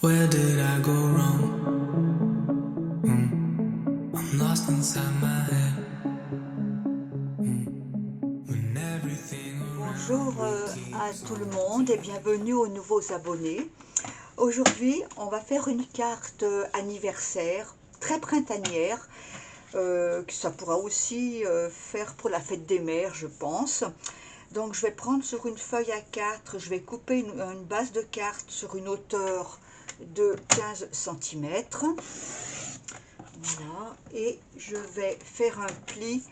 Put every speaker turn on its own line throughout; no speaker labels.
Where did I go wrong? I'm lost inside my head. When everything
Bonjour
around me
à
keeps
tout le
on
monde et bienvenue aux nouveaux abonnés. Aujourd'hui, on va faire une carte anniversaire très printanière, que ça pourra aussi faire pour la fête des mères, je pense. Donc je vais prendre sur une feuille A4, je vais couper une base de carte sur une hauteur de 15 cm. Voilà, et je vais faire un pli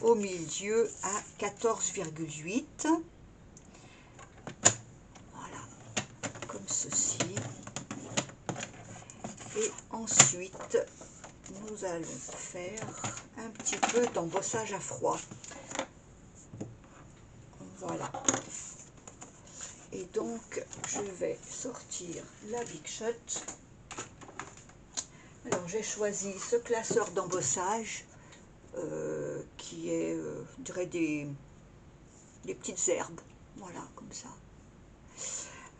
au milieu à 14,8. Voilà, comme ceci. Et ensuite, nous allons faire un petit peu d'embossage à froid. Voilà. Et donc, je vais sortir la Big Shot. Alors, j'ai choisi ce classeur d'embossage qui est, je dirais, des petites herbes. Voilà, comme ça.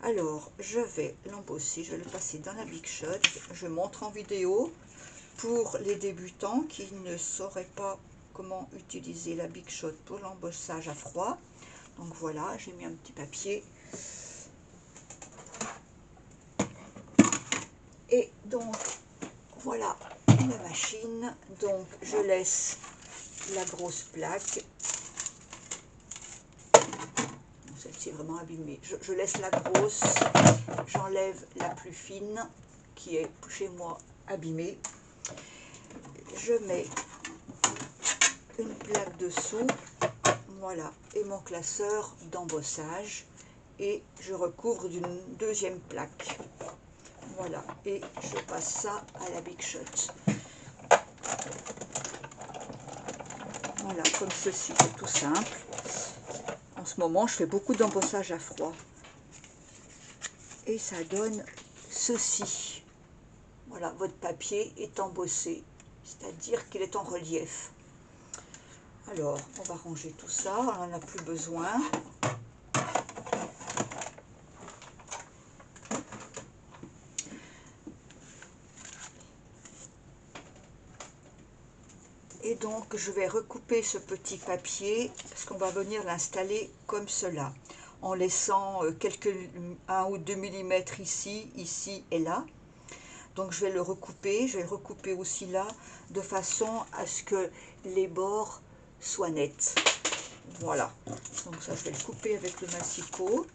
Alors, je vais l'embosser, je vais le passer dans la Big Shot. Je montre en vidéo pour les débutants qui ne sauraient pas comment utiliser la Big Shot pour l'embossage à froid. Donc voilà, j'ai mis un petit papier. Et donc, voilà la machine. Donc, je laisse la grosse plaque. Celle-ci est vraiment abîmée. Je laisse la grosse, j'enlève la plus fine qui est chez moi abîmée. Je mets une plaque dessous, voilà, et mon classeur d'embossage, et je recouvre d'une deuxième plaque. Voilà, et je passe ça à la Big Shot. Voilà, comme ceci, c'est tout simple. En ce moment, je fais beaucoup d'embossage à froid. Et ça donne ceci. Voilà, votre papier est embossé, c'est-à-dire qu'il est en relief. Alors, on va ranger tout ça, on n'en a plus besoin. Et donc, je vais recouper ce petit papier, parce qu'on va venir l'installer comme cela, en laissant 1 ou 2 mm ici, ici et là. Donc, je vais le recouper, je vais le recouper aussi là, de façon à ce que les bords soient nets. Voilà, donc ça, je vais le couper avec le massicot.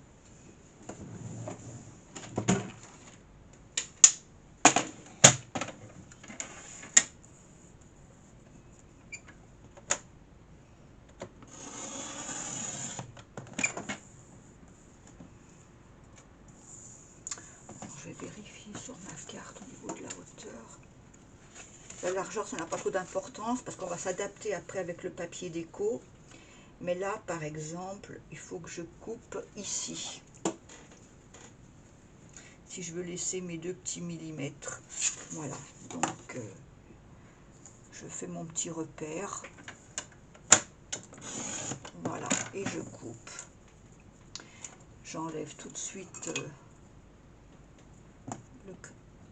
Je vais vérifier sur ma carte au niveau de la hauteur. La largeur, ça n'a pas trop d'importance parce qu'on va s'adapter après avec le papier déco. Mais là, par exemple, il faut que je coupe ici. Si je veux laisser mes 2 petits millimètres. Voilà, donc je fais mon petit repère. Voilà, et je coupe. J'enlève tout de suite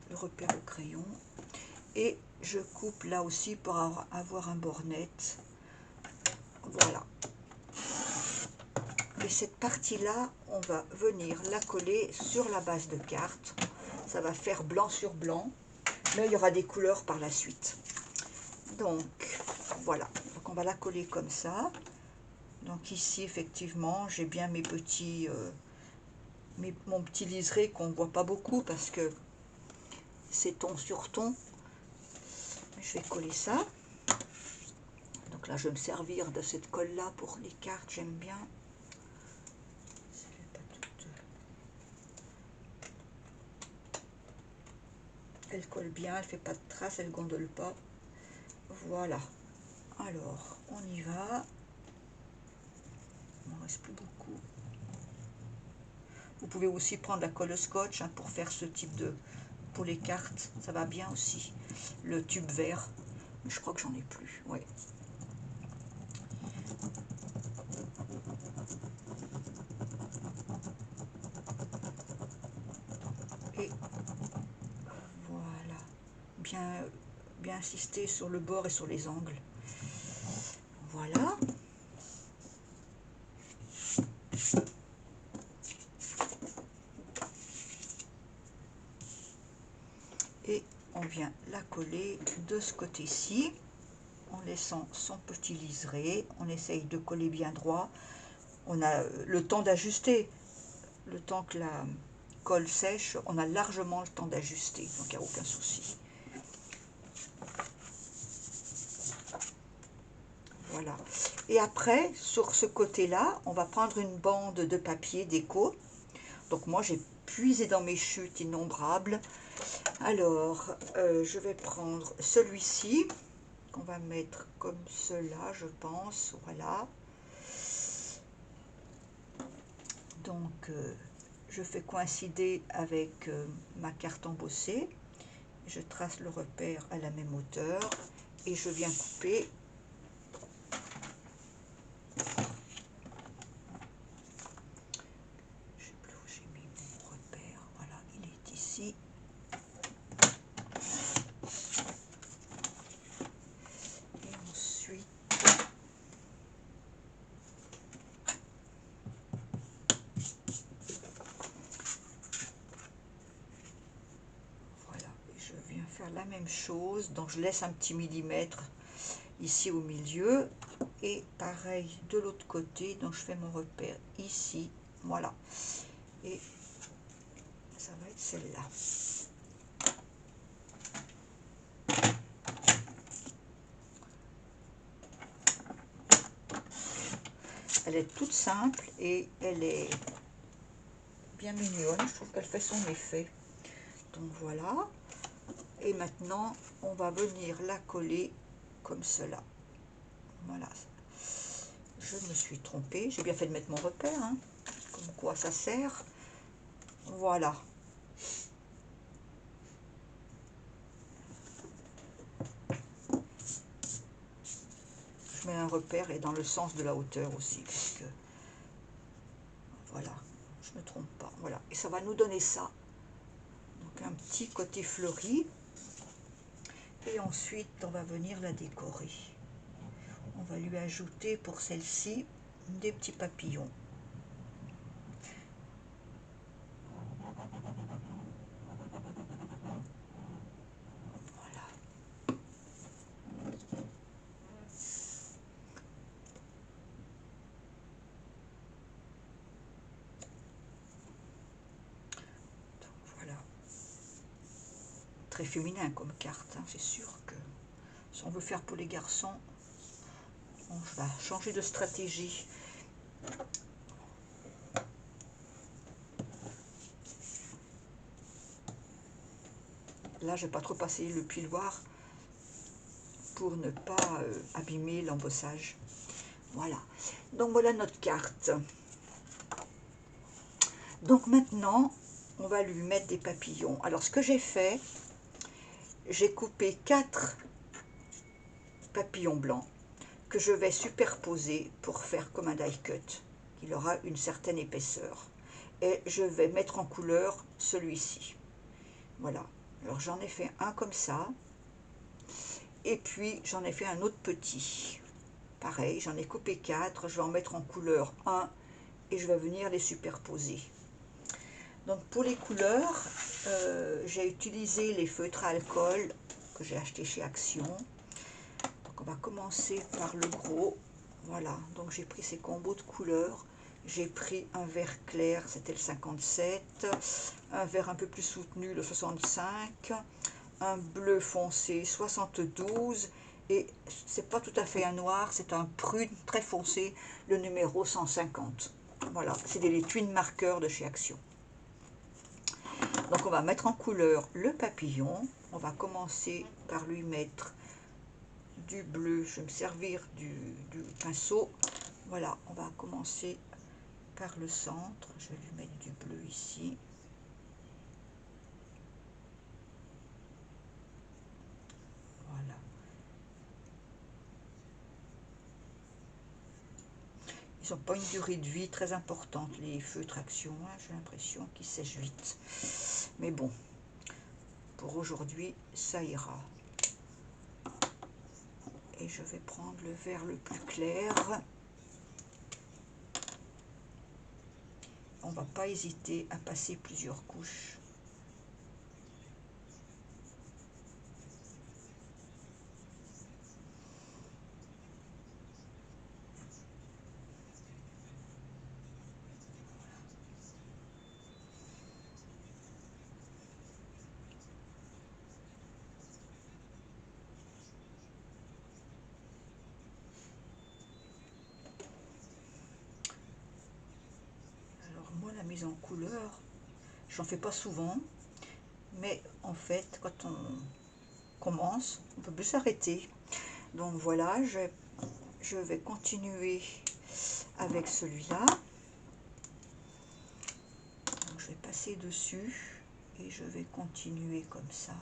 le repère au crayon. Et je coupe là aussi pour avoir un bord net. Voilà. Et cette partie-là, on va venir la coller sur la base de carte. Ça va faire blanc sur blanc, mais il y aura des couleurs par la suite. Donc, voilà. Donc, on va la coller comme ça. Donc ici, effectivement, j'ai bien mes petits, mon petit liseré qu'on ne voit pas beaucoup parce que c'est ton sur ton. Je vais coller ça. Donc là, je vais me servir de cette colle-là pour les cartes, j'aime bien. Elle colle bien, elle fait pas de traces, elle gondole pas. Voilà. Alors, on y va. Il m'en reste plus beaucoup. Vous pouvez aussi prendre la colle scotch hein, pour faire ce type de... Pour les cartes, ça va bien aussi. Le tube vert. Mais je crois que j'en ai plus. Ouais. Et bien insister sur le bord et sur les angles. Voilà. Et on vient la coller de ce côté-ci, en laissant son petit liseré. On essaye de coller bien droit. On a le temps d'ajuster. Le temps que la colle sèche, on a largement le temps d'ajuster, donc il n'y a aucun souci. Voilà. Et après, sur ce côté-là, on va prendre une bande de papier déco. Donc moi, j'ai puisé dans mes chutes innombrables. Alors, je vais prendre celui-ci, qu'on va mettre comme cela, je pense. Voilà. Donc, je fais coïncider avec ma carte embossée. Je trace le repère à la même hauteur et je viens couper. Je ne sais plus où j'ai mis mon repère. Voilà, il est ici. Et ensuite, voilà, je viens faire la même chose. Donc je laisse un petit millimètre ici au milieu. Et pareil de l'autre côté. Donc je fais mon repère ici. Voilà. Et ça va être celle-là. Elle est toute simple et elle est bien mignonne. Je trouve qu'elle fait son effet. Donc voilà. Et maintenant, on va venir la coller comme cela. Voilà. Je me suis trompée. J'ai bien fait de mettre mon repère. Hein. Comme quoi ça sert. Voilà. Je mets un repère et dans le sens de la hauteur aussi. Puisque, voilà. Je ne me trompe pas. Voilà. Et ça va nous donner ça. Donc un petit côté fleuri. Et ensuite, on va venir la décorer. On va lui ajouter pour celle-ci des petits papillons. Voilà. Donc voilà. Très féminin comme carte, hein. C'est sûr que si on veut faire pour les garçons, on va changer de stratégie. Là, je n'ai pas trop passé le piloir pour ne pas abîmer l'embossage. Voilà. Donc voilà notre carte. Donc maintenant, on va lui mettre des papillons. Alors ce que j'ai fait, j'ai coupé 4 papillons blancs que je vais superposer pour faire comme un die cut. Il aura une certaine épaisseur. Et je vais mettre en couleur celui-ci. Voilà. Alors j'en ai fait un comme ça. Et puis j'en ai fait un autre petit. Pareil, j'en ai coupé 4. Je vais en mettre en couleur 1 et je vais venir les superposer. Donc pour les couleurs, j'ai utilisé les feutres à alcool que j'ai acheté chez Action. Donc on va commencer par le gros. Voilà, donc j'ai pris ces combos de couleurs. J'ai pris un vert clair, c'était le 57, un vert un peu plus soutenu, le 65, un bleu foncé, 72, et c'est pas tout à fait un noir, c'est un prune très foncé, le numéro 150. Voilà, c'est des twin marqueurs de chez Action. Donc on va mettre en couleur le papillon. On va commencer par lui mettre du bleu. Je vais me servir du pinceau. Voilà, on va commencer par le centre. Je vais lui mettre du bleu ici. Voilà. Ils n'ont pas une durée de vie très importante, les feutres Action. Hein, j'ai l'impression qu'ils sèchent vite. Mais bon, pour aujourd'hui, ça ira. Et je vais prendre le vert le plus clair. On va pas hésiter à passer plusieurs couches. Moi, la mise en couleur, j'en fais pas souvent, mais en fait, quand on commence, on peut plus s'arrêter. Donc voilà, je vais continuer avec celui-là. Je vais passer dessus et je vais continuer comme ça.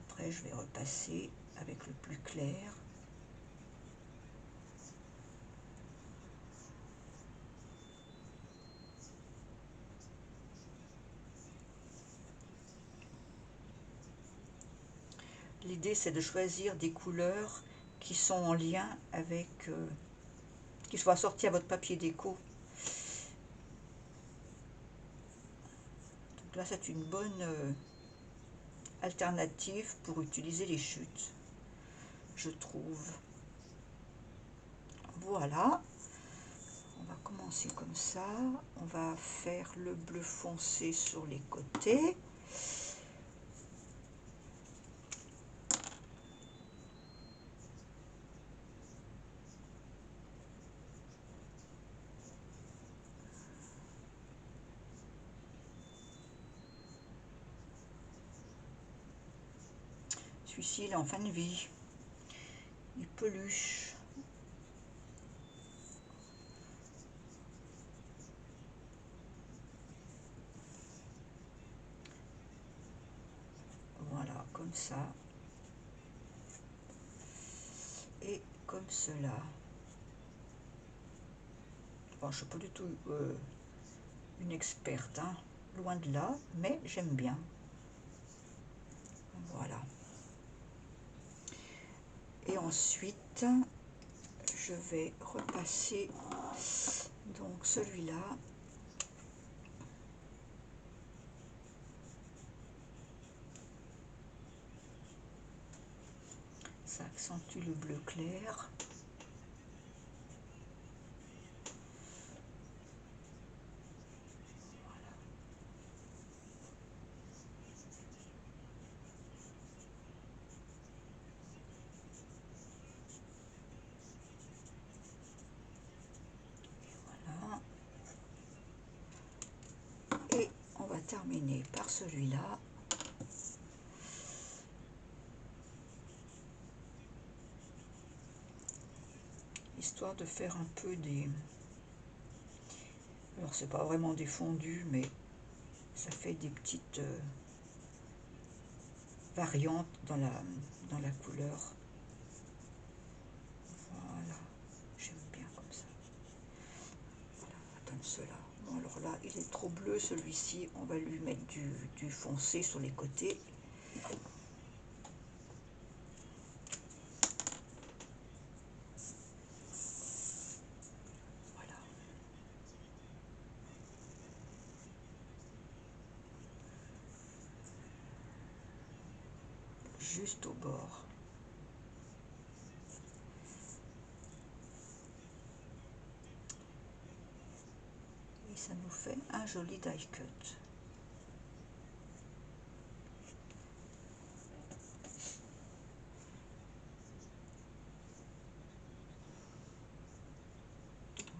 Après, je vais repasser avec le plus clair. L'idée, c'est de choisir des couleurs qui sont en lien avec, qui soient assorties à votre papier déco. Donc là, c'est une bonne alternative pour utiliser les chutes, je trouve. Voilà, on va commencer comme ça. On va faire le bleu foncé sur les côtés. Celui-ci, il est en fin de vie. Il peluche. Voilà, comme ça. Et comme cela. Bon, je ne suis pas du tout une experte, hein, loin de là, mais j'aime bien. Voilà. Et ensuite, je vais repasser donc celui-là. Ça accentue le bleu clair. Voilà. Et on va terminer par celui-là. Histoire de faire un peu des... Alors c'est pas vraiment des fondus, mais ça fait des petites variantes dans la couleur. Voilà, j'aime bien comme ça. Voilà, ça donne cela. Bon, alors là, il est trop bleu celui-ci. On va lui mettre du foncé sur les côtés. Voilà. Juste au bord. Et ça nous fait un joli die cut.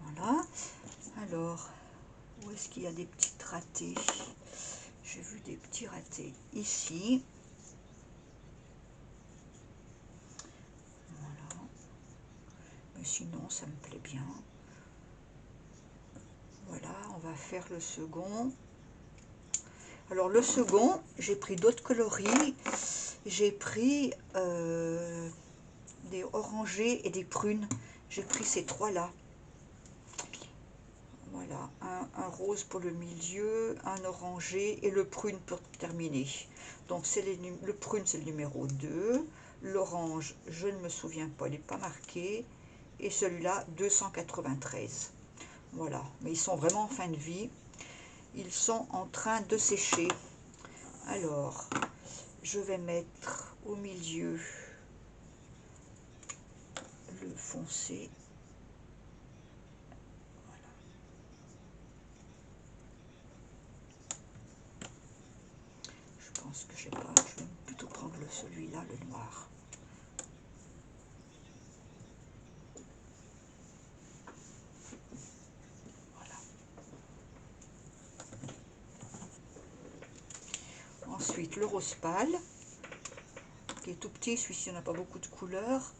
Voilà. Alors, où est-ce qu'il y a des petites ratés? J'ai vu des petits ratés ici. Voilà. Mais sinon, ça me plaît bien. Voilà, on va faire le second. Alors le second, j'ai pris d'autres coloris. J'ai pris des orangés et des prunes. J'ai pris ces trois-là. Voilà, un un rose pour le milieu, un orangé et le prune pour terminer. Donc le prune c'est le numéro 2, l'orange je ne me souviens pas, il n'est pas marqué, et celui-là 293. Voilà, mais ils sont vraiment en fin de vie, ils sont en train de sécher. Alors je vais mettre au milieu le foncé. Je pense que je sais pas, je vais plutôt prendre celui-là, le noir. Voilà. Ensuite, le rose pâle, qui est tout petit, celui-ci n'a pas beaucoup de couleurs.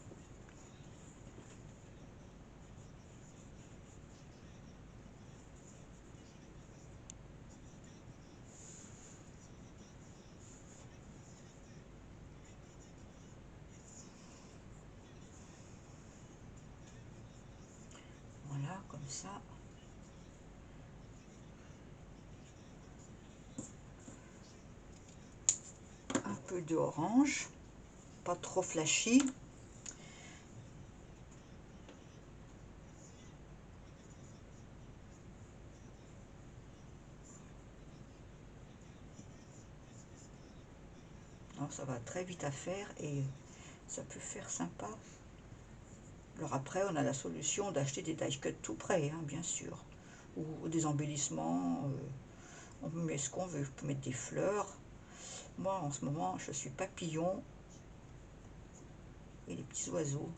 Voilà, comme ça. Un peu d'orange, pas trop flashy. Alors, ça va très vite à faire et ça peut faire sympa. Alors après, on a la solution d'acheter des die cuts tout prêts, hein, bien sûr. Ou des embellissements. On met ce qu'on veut. On peut mettre des fleurs. Moi, en ce moment, je suis papillon et les petits oiseaux.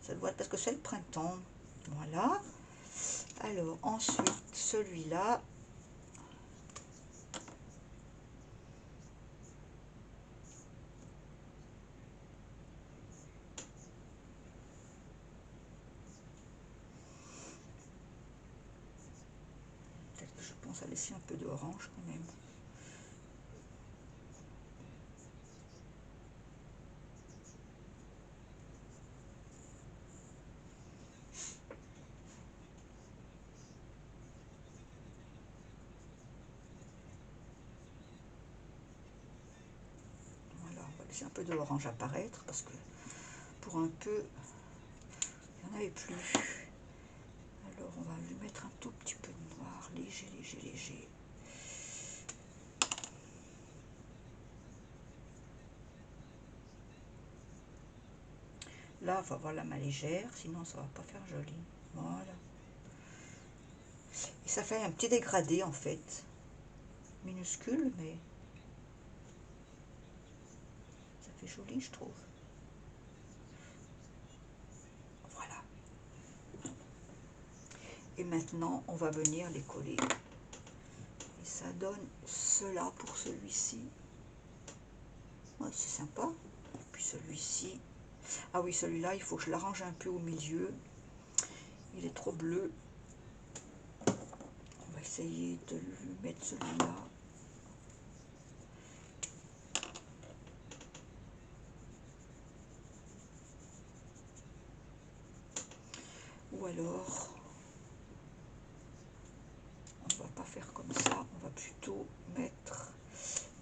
Ça doit être parce que c'est le printemps. Voilà. Alors, ensuite, celui-là. Peut-être que je pense à laisser un peu d'orange quand même. Voilà, on va laisser un peu d'orange apparaître parce que pour un peu, il n'y en avait plus. Alors, on va lui mettre un tout petit peu de noir, léger, léger, léger. Là, on va avoir la main légère, sinon ça va pas faire joli. Voilà. Et ça fait un petit dégradé en fait. Minuscule, mais ça fait joli, je trouve. Voilà. Et maintenant, on va venir les coller. Et ça donne cela pour celui-ci. Ouais, c'est sympa. Et puis celui-ci. Ah oui, celui-là, il faut que je l'arrange un peu au milieu. Il est trop bleu. On va essayer de lui mettre celui-là. Ou alors, on va pas faire comme ça. On va plutôt mettre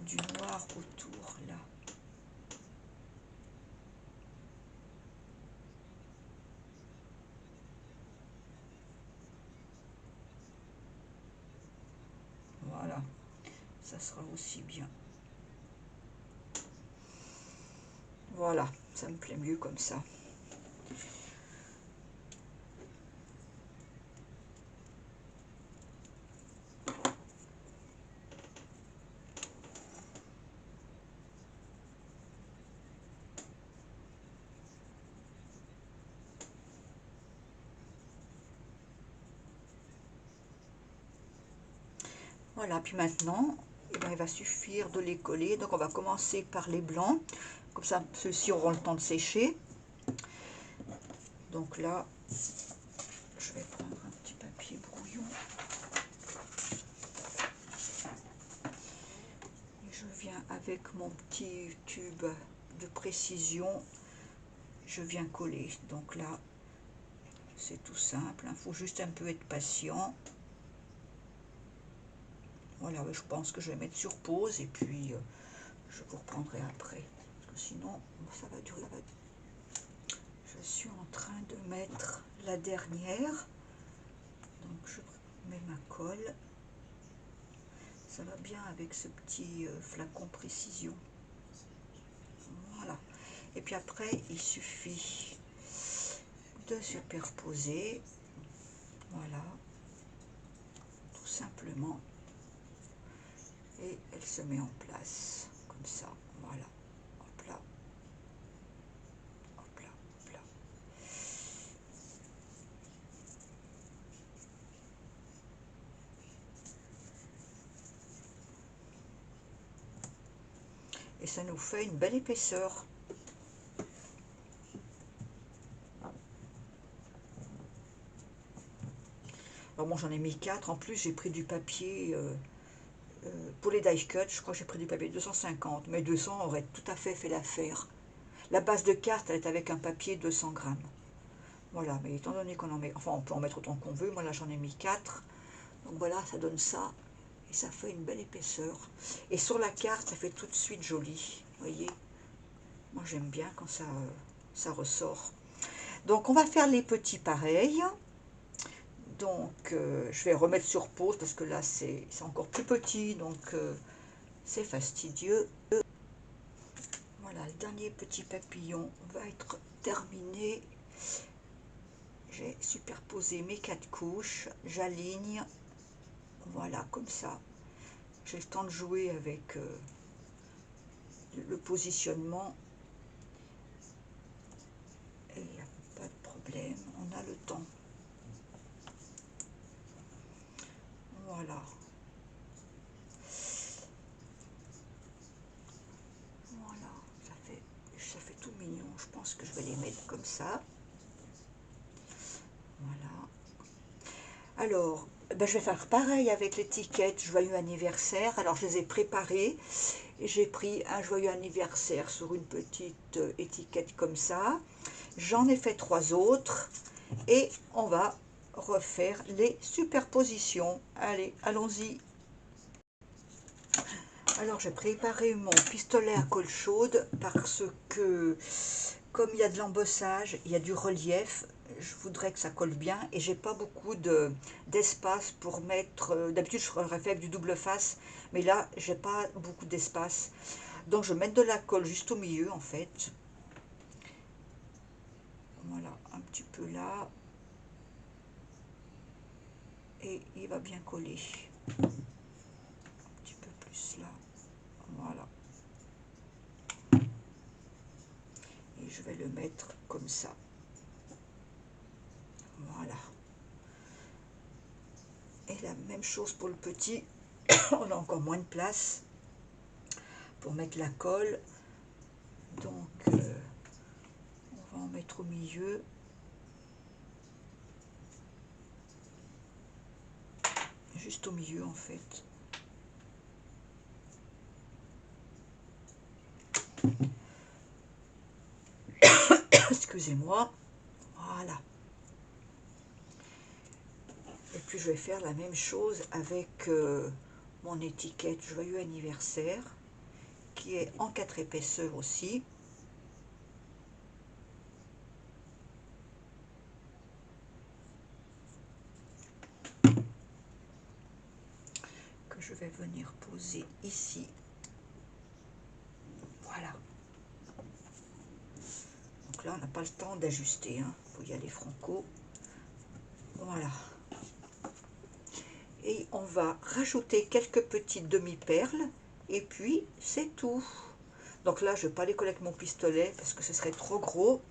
du noir autour, là. Voilà. Ça sera aussi bien. Voilà, ça me plaît mieux comme ça. Voilà, puis maintenant, eh ben, il va suffire de les coller. Donc on va commencer par les blancs. Comme ça, ceux-ci auront le temps de sécher. Donc là, je vais prendre un petit papier brouillon. Et je viens avec mon petit tube de précision. Je viens coller. Donc là, c'est tout simple. Il faut juste un peu être patient. Voilà, je pense que je vais mettre sur pause et puis je vous reprendrai après. Parce que sinon, ça va durer. Je suis en train de mettre la dernière. Donc je mets ma colle. Ça va bien avec ce petit flacon précision. Voilà. Et puis après, il suffit de superposer. Voilà. Tout simplement. Et elle se met en place. Comme ça. Voilà. Hop là. Hop là. Hop là. Et ça nous fait une belle épaisseur. Alors moi j'en ai mis 4, en plus j'ai pris du papier pour les die cut, je crois que j'ai pris du papier 250, mais 200 aurait tout à fait fait l'affaire. La base de carte elle est avec un papier 200 grammes. Voilà, mais étant donné qu'on en met, enfin on peut en mettre autant qu'on veut, moi là j'en ai mis 4, donc voilà ça donne ça, et ça fait une belle épaisseur. Et sur la carte ça fait tout de suite joli, vous voyez. Moi j'aime bien quand ça ressort. Donc on va faire les petits pareils. Donc, je vais remettre sur pause parce que là, c'est encore plus petit, donc c'est fastidieux. Voilà, le dernier petit papillon va être terminé. J'ai superposé mes 4 couches, j'aligne, voilà, comme ça. J'ai le temps de jouer avec le positionnement. Et il n'y a pas de problème, on a le temps. Voilà. Voilà, ça fait tout mignon. Je pense que je vais les mettre comme ça. Voilà. Alors, ben, je vais faire pareil avec l'étiquette Joyeux anniversaire. Alors, je les ai préparées. J'ai pris un Joyeux anniversaire sur une petite étiquette comme ça. J'en ai fait 3 autres. Et on va refaire les superpositions. Allez, allons-y. Alors, j'ai préparé mon pistolet à colle chaude parce que, comme il y a de l'embossage, il y a du relief, je voudrais que ça colle bien et j'ai pas beaucoup d'espace pour mettre. D'habitude, je ferais fait avec du double face, mais là, j'ai pas beaucoup d'espace. Donc, je vais mettre de la colle juste au milieu en fait. Voilà, un petit peu là. Et il va bien coller. Un petit peu plus là. Voilà. Et je vais le mettre comme ça. Voilà. Et la même chose pour le petit. On a encore moins de place pour mettre la colle. Donc, on va en mettre au milieu. Juste au milieu en fait. Excusez-moi. Voilà. Et puis je vais faire la même chose avec mon étiquette Joyeux anniversaire, qui est en 4 épaisseurs aussi. Que je vais venir poser ici. Voilà. Donc là, on n'a pas le temps d'ajuster. Hein. Il faut y aller franco. Voilà. Et on va rajouter quelques petites demi-perles. Et puis, c'est tout. Donc là, je ne vais pas les coller avec mon pistolet parce que ce serait trop gros.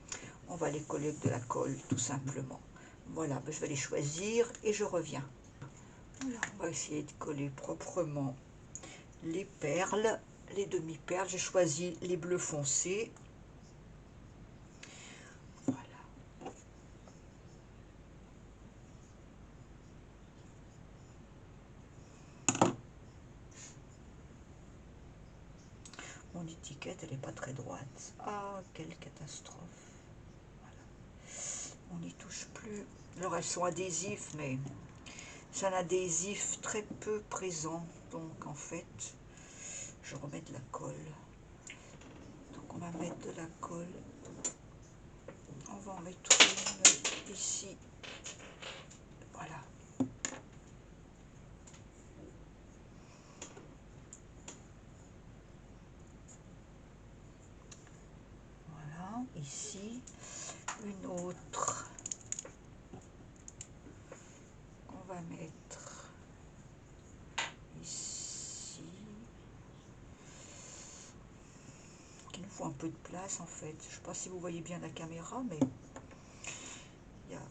On va les coller avec de la colle, tout simplement. Voilà, je vais les choisir et je reviens. Voilà, on va essayer de coller proprement les perles, les demi-perles. J'ai choisi les bleus foncés. Voilà. Mon étiquette, elle n'est pas très droite. Ah, quelle catastrophe. Voilà. On n'y touche plus. Alors, elles sont adhésives, mais c'est un adhésif très peu présent. Donc en fait, je remets de la colle. Donc on va mettre de la colle. On va en mettre une ici. Voilà. Voilà, ici. Une autre. On va mettre ici. Il nous faut un peu de place en fait. Je ne sais pas si vous voyez bien la caméra, mais il y a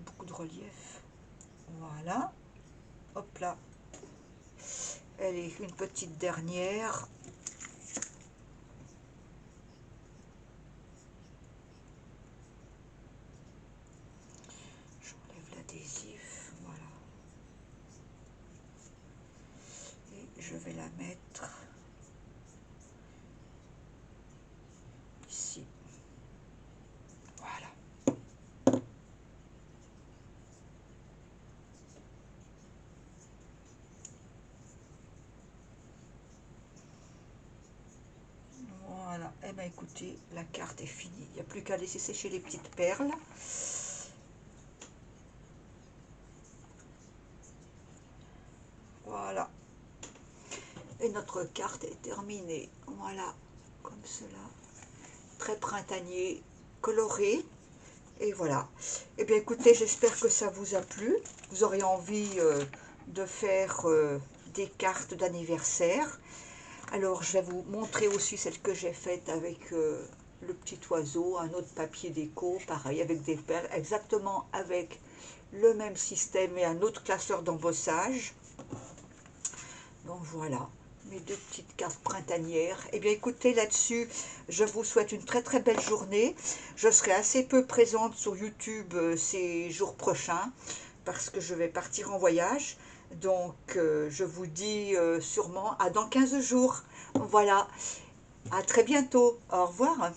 beaucoup de relief. Voilà. Hop là. Elle est une petite dernière. J'enlève l'adhésif. Voilà. Et je vais la mettre ici. Voilà. Voilà. Eh bien écoutez, la carte est finie. Il n'y a plus qu'à laisser sécher les petites perles. Voilà. Et notre carte est terminée. Voilà. Comme cela. Très printanier, coloré. Et voilà. Eh bien écoutez, j'espère que ça vous a plu. Vous aurez envie de faire des cartes d'anniversaire. Alors je vais vous montrer aussi celle que j'ai faite avec le petit oiseau, un autre papier déco, pareil avec des perles, exactement avec le même système et un autre classeur d'embossage. Donc voilà, mes deux petites cartes printanières. Eh bien écoutez, là-dessus, je vous souhaite une très très belle journée. Je serai assez peu présente sur YouTube ces jours prochains parce que je vais partir en voyage. Donc je vous dis sûrement à dans 15 jours. Voilà, à très bientôt. Au revoir.